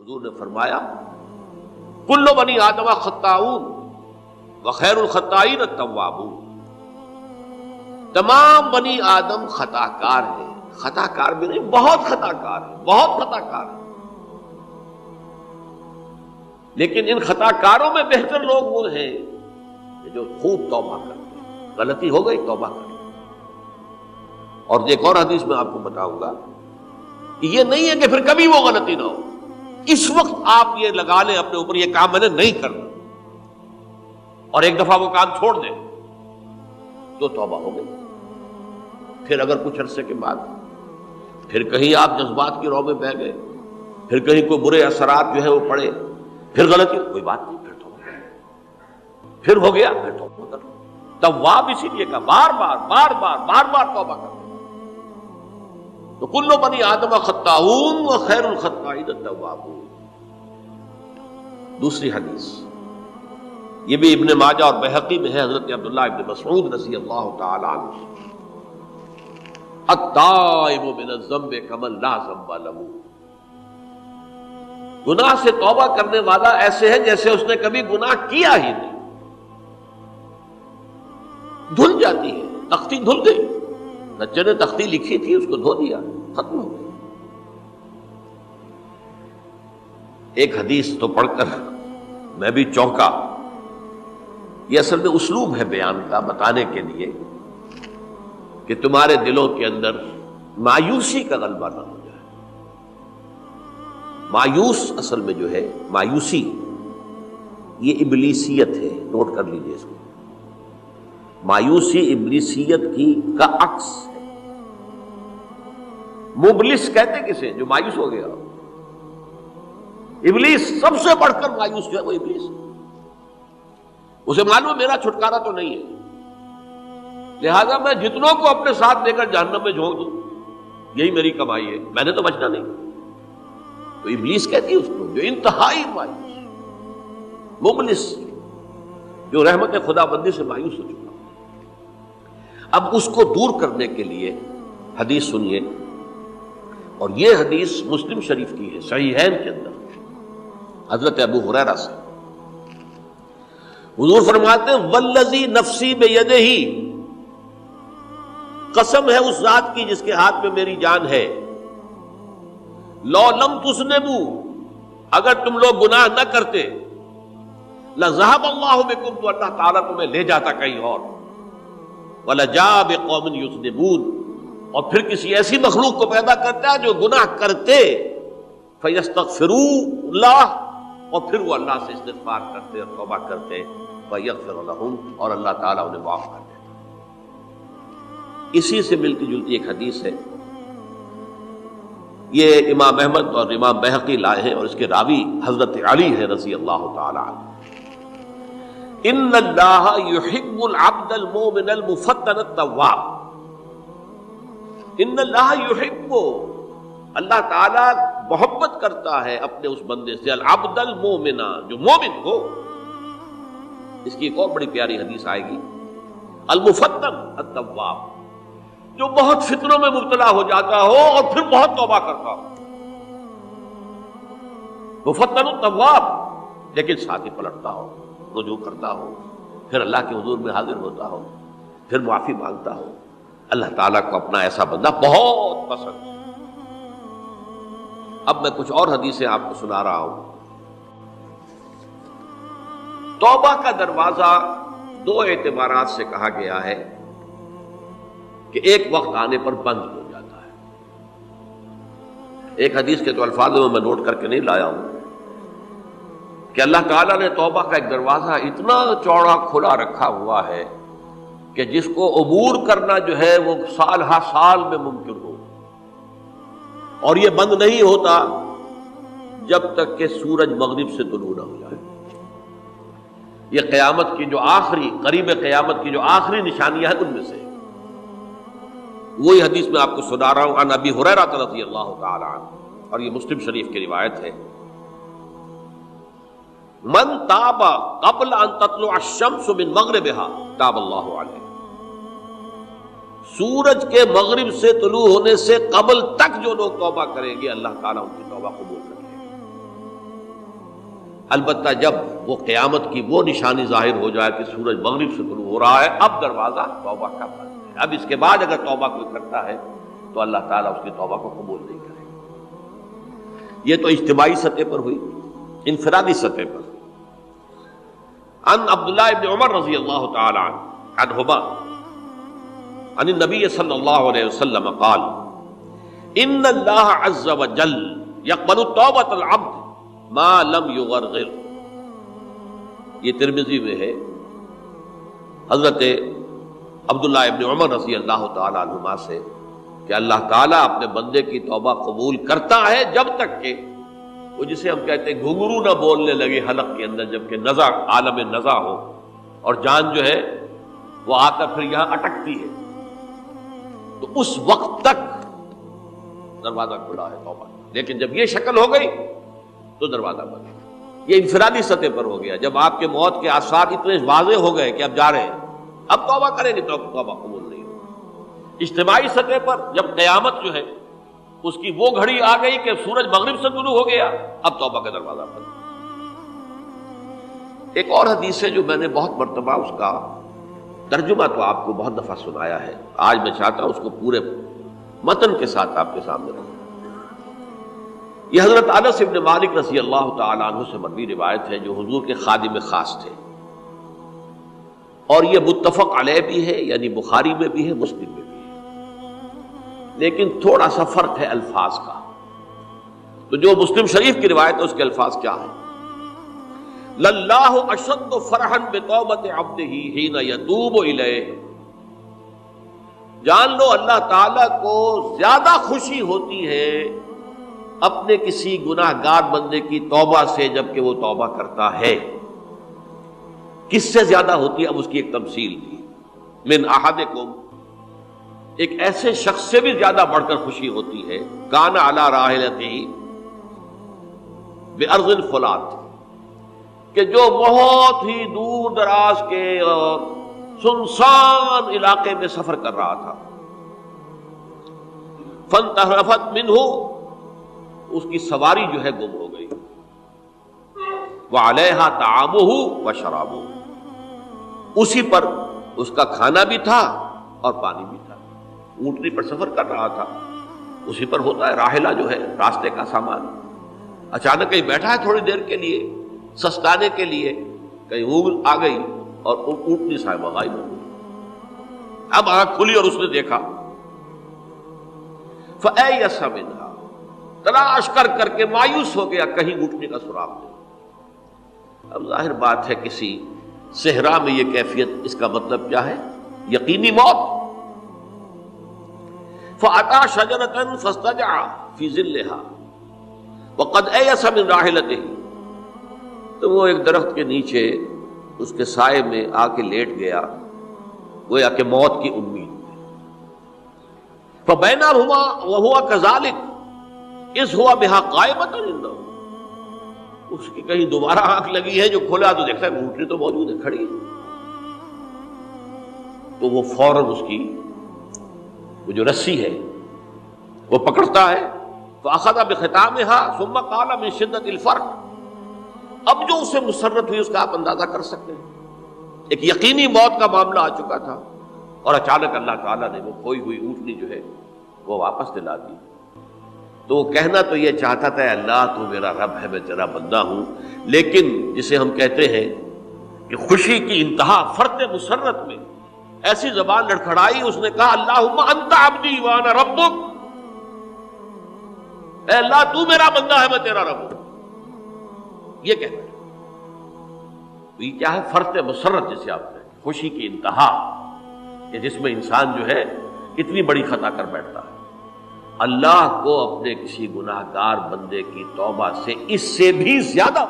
حضور نے فرمایا کل بنی آدم خطاؤون وخیر الخطائین التوابون، تمام بنی آدم خطا کار ہیں، خطا کار بھی نہیں، بہت خطا کار ہیں، بہت خطا کار ہیں، لیکن ان خطا کاروں میں بہتر لوگ وہ ہیں جو خوب توبہ کرتے ہیں، غلطی ہو گئی توبہ کرتے ہیں۔ اور ایک اور حدیث میں آپ کو بتاؤں گا کہ یہ نہیں ہے کہ پھر کبھی وہ غلطی نہ ہو، اس وقت آپ یہ لگا لیں اپنے اوپر یہ کام میں نے نہیں کرنا، اور ایک دفعہ وہ کام چھوڑ دیں تو توبہ ہو گئی۔ پھر اگر کچھ عرصے کے بعد پھر کہیں آپ جذبات کی رو میں بہہ گئے، پھر کہیں کوئی برے اثرات جو ہے وہ پڑے، پھر غلطی، کوئی بات نہیں، پھر توبہ، پھر ہو گیا، پھر توبہ کر۔ تواب اسی لیے کہا بار بار بار بار بار بار توبہ کر۔ تو کل بنی آدم خطاؤون وخیر الخطائین التوابون۔ دوسری حدیث یہ بھی ابن ماجہ اور بہقی میں ہے، حضرت عبداللہ ابن مسعود رضی اللہ تعالی عنہ، التائب من الذنب کمن لا ذنب له، گناہ سے توبہ کرنے والا ایسے ہے جیسے اس نے کبھی گناہ کیا ہی نہیں، دھل جاتی ہے، تختی دھل گئی، بچے نے تختی لکھی تھی اس کو دھو دیا، ختم ہو گئی۔ ایک حدیث تو پڑھ کر میں بھی چونکا، یہ اصل میں اسلوب ہے بیان کا، بتانے کے لیے کہ تمہارے دلوں کے اندر مایوسی کا غلبہ نہ ہو جائے۔ مایوس اصل میں جو ہے مایوسی یہ ابلیسیت ہے، نوٹ کر لیجئے اس کو، مایوسی ابلیسیت کی کا عکس ہے۔ مبلس کہتے کسے؟ جو مایوس ہو گیا۔ ابلیس سب سے بڑھ کر مایوس جو ہے وہ ابلیس ہے، اسے معلوم میرا چھٹکارا تو نہیں ہے، لہذا میں جتنوں کو اپنے ساتھ لے کر جہنم میں جھونک دوں یہی میری کمائی ہے، میں نے تو بچنا نہیں۔ تو ابلیس کہتی ہے اس کو جو انتہائی مایوس، مبلس، جو رحمت خدا بندی سے مایوس ہو چکا۔ اب اس کو دور کرنے کے لیے حدیث سنیے، اور یہ حدیث مسلم شریف کی ہے، صحیحین کے اندر، حضرت ابو ہریرہ سے۔ حضور فرماتے ہیں والذی نفسی بیدہ، قسم ہے اس ذات کی جس کے ہاتھ میں میری جان ہے، لو لم تذنبوا، اگر تم لوگ گناہ نہ کرتے، لذهب اللہ بکم، تو اللہ تعالیٰ تمہیں لے جاتا کہیں اور، وَلَجَاءَ بِقَوْمٍ يُذْنِبُونَ، اور پھر کسی ایسی مخلوق کو پیدا کرتا ہے جو گناہ کرتے، فَيَسْتَغْفِرُوا اللَّهَ، اور پھر وہ اللہ سے استغفار کرتے اور توبہ کرتے، وَيَغْفِرُ لَهُمْ، اور اللہ تعالیٰ انہیں معاف کر دیتا۔ اسی سے ملتی جلتی ایک حدیث ہے، یہ امام احمد اور امام بہقی لائے ہیں، اور اس کے راوی حضرت علی ہے رضی اللہ تعالی عنہ۔ ان اللہ یحب العبد المؤمن المفتن التواب، ان اللہ یحب، اللہ تعالی محبت کرتا ہے اپنے اس بندے سے، العبد المؤمن، جو مومن ہو۔ اس کی ایک اور بڑی پیاری حدیث آئے گی، المفتن التواب، جو بہت فتنوں میں مبتلا ہو جاتا ہو اور پھر بہت توبہ کرتا ہو، مفتن التواب، لیکن ساتھ ہی پلٹتا ہو، رجوع کرتا ہو، پھر اللہ کے حضور میں حاضر ہوتا ہو، پھر معافی مانگتا ہو۔ اللہ تعالیٰ کو اپنا ایسا بندہ بہت پسند ہے۔ اب میں کچھ اور حدیثیں آپ کو سنا رہا ہوں۔ توبہ کا دروازہ دو اعتبارات سے کہا گیا ہے کہ ایک وقت آنے پر بند ہو جاتا ہے۔ ایک حدیث کے تو الفاظ میں نوٹ کر کے نہیں لایا ہوں کہ اللہ تعالیٰ نے توبہ کا ایک دروازہ اتنا چوڑا کھلا رکھا ہوا ہے کہ جس کو عبور کرنا جو ہے وہ سال ہر سال میں ممکن ہو، اور یہ بند نہیں ہوتا جب تک کہ سورج مغرب سے طلوع نہ ہو جائے۔ یہ قیامت کی جو آخری، قریب قیامت کی جو آخری نشانیاں ہیں ان میں سے وہی حدیث میں آپ کو سنا رہا ہوں، عن ابی ہریرہ رضی اللہ تعالی عنہ، اور یہ مسلم شریف کی روایت ہے، من تاب قبل ان تطلع الشمس من مغربها تاب اللہ علیہ، سورج کے مغرب سے طلوع ہونے سے قبل تک جو لوگ توبہ کریں گے اللہ تعالیٰ ان کی توبہ قبول کریں گے۔ البتہ جب وہ قیامت کی وہ نشانی ظاہر ہو جائے کہ سورج مغرب سے طلوع ہو رہا ہے، اب دروازہ توبہ کا بند ہے۔ اب اس کے بعد اگر توبہ کوئی کرتا ہے تو اللہ تعالیٰ اس کی توبہ کو قبول نہیں کرے گا۔ یہ تو اجتماعی سطح پر ہوئی۔ انفرادی سطح پر عن عبداللہ ابن عمر رضی اللہ تعالی عنہما عن النبی صلی اللہ علیہ وسلم قال ان اللہ عز وجل یقبل توبۃ العبد ما لم یغرغر۔ یہ ترمذی میں ہے، حضرت عبداللہ ابن عمر رضی اللہ تعالی عنہما سے کہ اللہ تعالیٰ اپنے بندے کی توبہ قبول کرتا ہے جب تک کہ وہ جسے ہم کہتے ہیں گھنگرو نہ بولنے لگے حلق کے اندر، جبکہ نزع عالم نزع ہو اور جان جو ہے وہ آ کر پھر یہاں اٹکتی ہے، تو اس وقت تک دروازہ کھلا ہے توبہ۔ لیکن جب یہ شکل ہو گئی تو دروازہ بند ہے۔ یہ انفرادی سطح پر ہو گیا، جب آپ کے موت کے آثار اتنے واضح ہو گئے کہ اب جا رہے ہیں، اب توبہ کریں گے تو توبہ قبول نہیں ہوگی۔ اجتماعی سطح پر جب قیامت جو ہے اس کی وہ گھڑی آ گئی کہ سورج مغرب سے طلوع ہو گیا، اب توبہ کا دروازہ بند۔ ایک اور حدیث ہے جو میں نے بہت مرتبہ اس کا ترجمہ تو آپ کو بہت دفعہ سنایا ہے، آج میں چاہتا ہوں اس کو پورے متن کے ساتھ آپ کے سامنے رکھوں۔ یہ حضرت انس بن مالک رضی اللہ تعالی عنہ سے مروی روایت ہے، جو حضور کے خادم خاص تھے، اور یہ متفق علیہ بھی ہے، یعنی بخاری میں بھی ہے، مسلم میں بھی ہے، لیکن تھوڑا سا فرق ہے الفاظ کا۔ تو جو مسلم شریف کی روایت ہے اس کے الفاظ کیا ہیں؟ للہ اشد فرحا بتوبۃ عبدہ حین یتوب الیہ۔ جان لو اللہ تعالیٰ کو زیادہ خوشی ہوتی ہے اپنے کسی گناہ گار بندے کی توبہ سے جبکہ وہ توبہ کرتا ہے۔ کس سے زیادہ ہوتی ہے؟ اب اس کی ایک تمثیل دی، من احدکم، ایک ایسے شخص سے بھی زیادہ بڑھ کر خوشی ہوتی ہے، کان علی راحلتہ بارض الفلات، کہ جو بہت ہی دور دراز کے اور سنسان علاقے میں سفر کر رہا تھا، فانتحرفت منہ، اس کی سواری جو ہے گم ہو گئی، وعلیہا طعامہ وشرابہ، اسی پر اس کا کھانا بھی تھا اور پانی بھی تھا۔ اونٹنی پر سفر کر رہا تھا، اسی پر ہوتا ہے راحلہ جو ہے راستے کا سامان، اچانک کہیں بیٹھا ہے تھوڑی دیر کے لیے سستانے کے لیے، کہیں اونگ آ گئی اور اونٹنی صاحبہ غائب ہو گئی۔ اب آنکھ کھلی اور اس نے دیکھا، فَأَيَّسَ مِنْهَا، تلاش کر کر کے مایوس ہو گیا، کہیں اونٹنی کا سراغ نہیں۔ اب ظاہر بات ہے کسی صحرا میں یہ کیفیت، اس کا مطلب کیا ہے؟ یقینی موت۔ فَأَتَى شَجَرَةً فَاسْتَجَعَ فِي ظِلِّهَا وَقَدْ أَيَسَ مِنْ رَاحِلَتِهِ، تو وہ ایک درخت کے نیچے اس کے سائے میں آ کے لیٹ گیا، گویا کہ موت کی امید۔ فَبَيْنَهُمَا وَهُوَ كَذَلِكَ إِذْ هُوَ بِهَا قَائِمَةٌ عِندَهُ، اس کی کہیں دوبارہ آنکھ لگی ہے، جو کھولا تو دیکھتا ہے اونٹنی تو موجود ہے، کھڑی ہے، تو وہ فوراً اس کی وہ جو رسی ہے وہ پکڑتا ہے، فَأَخَذَ بِخِتَامِهَا ثُمَّ قَالَ مِن شِدَّةِ الْفَرْقِ، اب جو اسے مسرت ہوئی اس کا آپ اندازہ کر سکتے ہیں، ایک یقینی موت کا معاملہ آ چکا تھا، اور اچانک اللہ تعالیٰ نے وہ کھوئی ہوئی اونٹنی جو ہے وہ واپس دلا دی۔ تو وہ کہنا تو یہ چاہتا تھا، اللہ تو میرا رب ہے، میں تیرا بندہ ہوں، لیکن جسے ہم کہتے ہیں کہ خوشی کی انتہا فرط مسرت میں ایسی زبان لڑکھڑائی، اس نے کہا اللہم انت عبدی وانا ربک، اے اللہ تو میرا بندہ ہے، میں تیرا رب ہوں، یہ کہتا ہے۔ تو یہ کیا ہے؟ فرط مسرت جسے آپ کہیں، خوشی کی انتہا، کہ جس میں انسان جو ہے اتنی بڑی خطا کر بیٹھتا ہے۔ اللہ کو اپنے کسی گناہ گار بندے کی توبہ سے اس سے بھی زیادہ